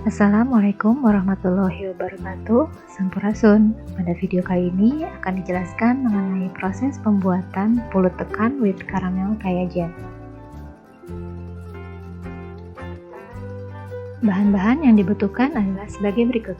Assalamualaikum warahmatullahi wabarakatuh. Sampurasun. Pada video kali ini akan dijelaskan mengenai proses pembuatan pulut pekan with caramel kaya jam. Bahan-bahan yang dibutuhkan adalah sebagai berikut.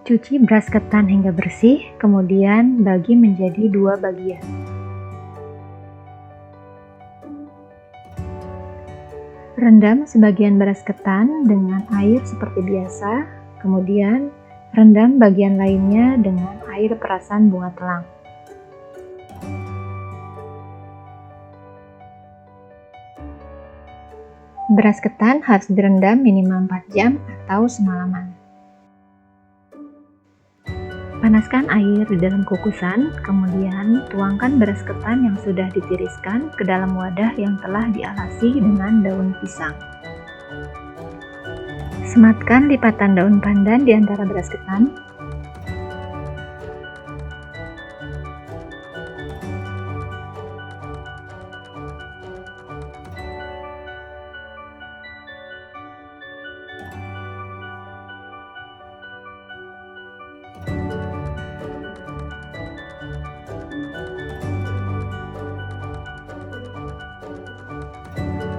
Cuci beras ketan hingga bersih, kemudian bagi menjadi dua bagian. Rendam sebagian beras ketan dengan air seperti biasa, kemudian rendam bagian lainnya dengan air perasan bunga telang. Beras ketan harus direndam minimal 4 jam atau semalaman. Panaskan air di dalam kukusan, kemudian tuangkan beras ketan yang sudah ditiriskan ke dalam wadah yang telah dialasi dengan daun pisang. Sematkan lipatan daun pandan di antara beras ketan.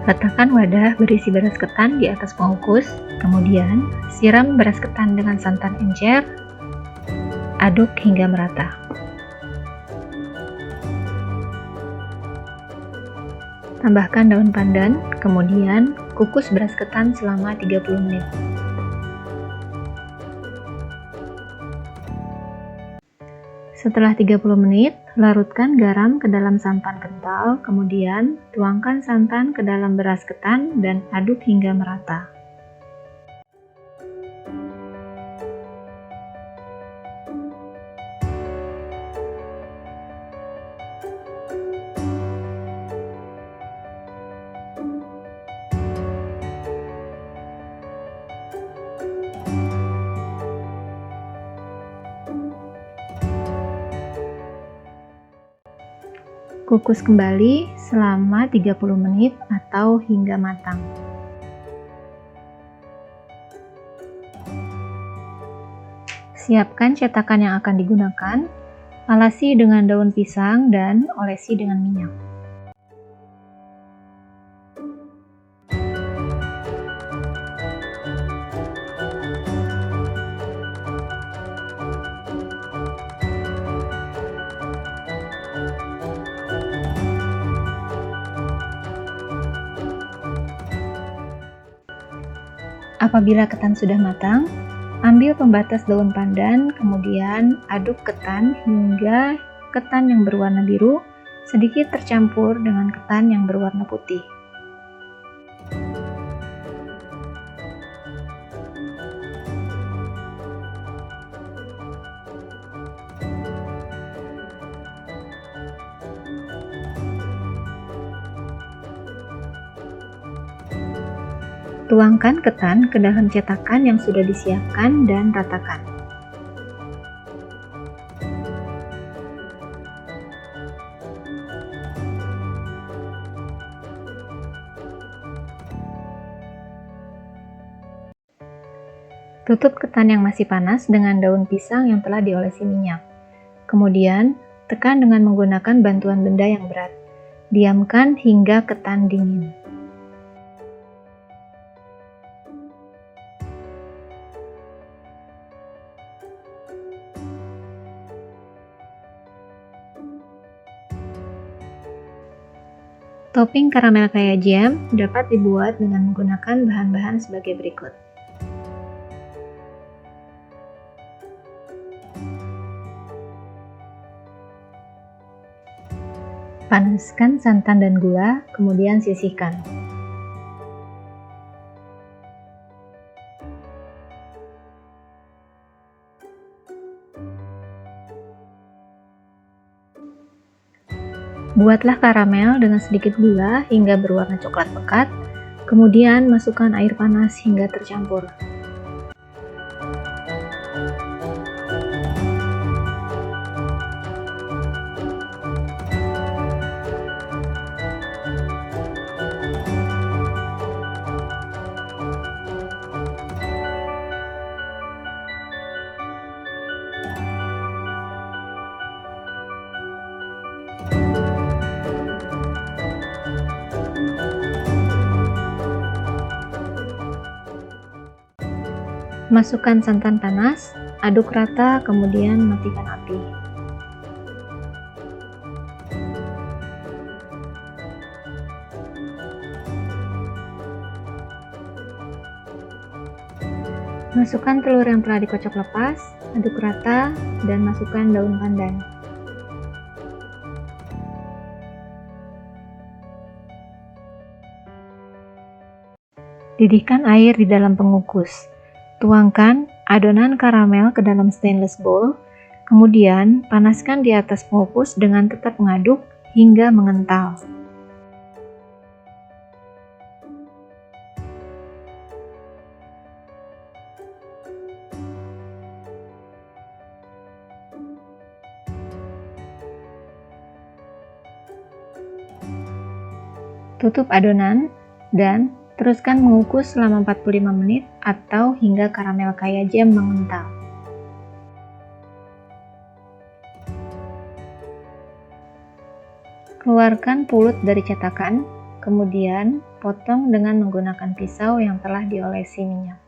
Letakkan wadah berisi beras ketan di atas pengukus, kemudian siram beras ketan dengan santan encer, aduk hingga merata. Tambahkan daun pandan, kemudian kukus beras ketan selama 30 menit. Setelah 30 menit, larutkan garam ke dalam santan kental, kemudian tuangkan santan ke dalam beras ketan dan aduk hingga merata. Kukus kembali selama 30 menit atau hingga matang. Siapkan cetakan yang akan digunakan, alasi dengan daun pisang dan olesi dengan minyak. Apabila ketan sudah matang, ambil pembatas daun pandan, kemudian aduk ketan hingga ketan yang berwarna biru sedikit tercampur dengan ketan yang berwarna putih. Tuangkan ketan ke dalam cetakan yang sudah disiapkan dan ratakan. Tutup ketan yang masih panas dengan daun pisang yang telah diolesi minyak. Kemudian, tekan dengan menggunakan bantuan benda yang berat. Diamkan hingga ketan dingin. Topping karamel kaya jam dapat dibuat dengan menggunakan bahan-bahan sebagai berikut. Panaskan santan dan gula, kemudian sisihkan. Buatlah karamel dengan sedikit gula hingga berwarna coklat pekat, kemudian masukkan air panas hingga tercampur. Masukkan santan panas, aduk rata, kemudian matikan api. Masukkan telur yang telah dikocok lepas, aduk rata, dan masukkan daun pandan. Didihkan air di dalam pengukus. Tuangkan adonan karamel ke dalam stainless bowl, kemudian panaskan di atas pengukus dengan tetap mengaduk hingga mengental. Tutup adonan dan teruskan mengukus selama 45 menit atau hingga karamel kaya jam mengental. Keluarkan pulut dari cetakan, kemudian potong dengan menggunakan pisau yang telah diolesi minyak.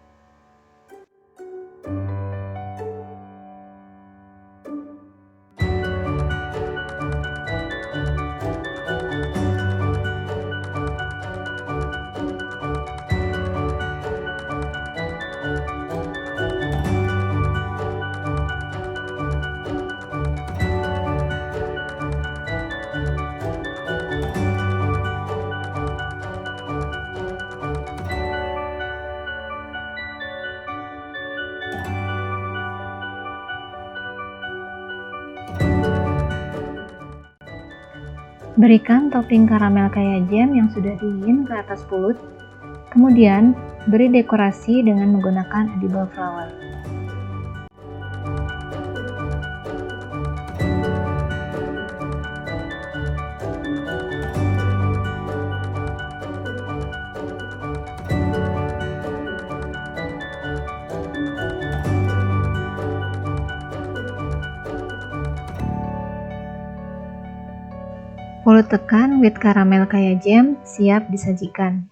Berikan topping karamel kaya jam yang sudah dingin ke atas pulut, kemudian beri dekorasi dengan menggunakan edible flower. Pulut tekan with karamel kaya jam siap disajikan.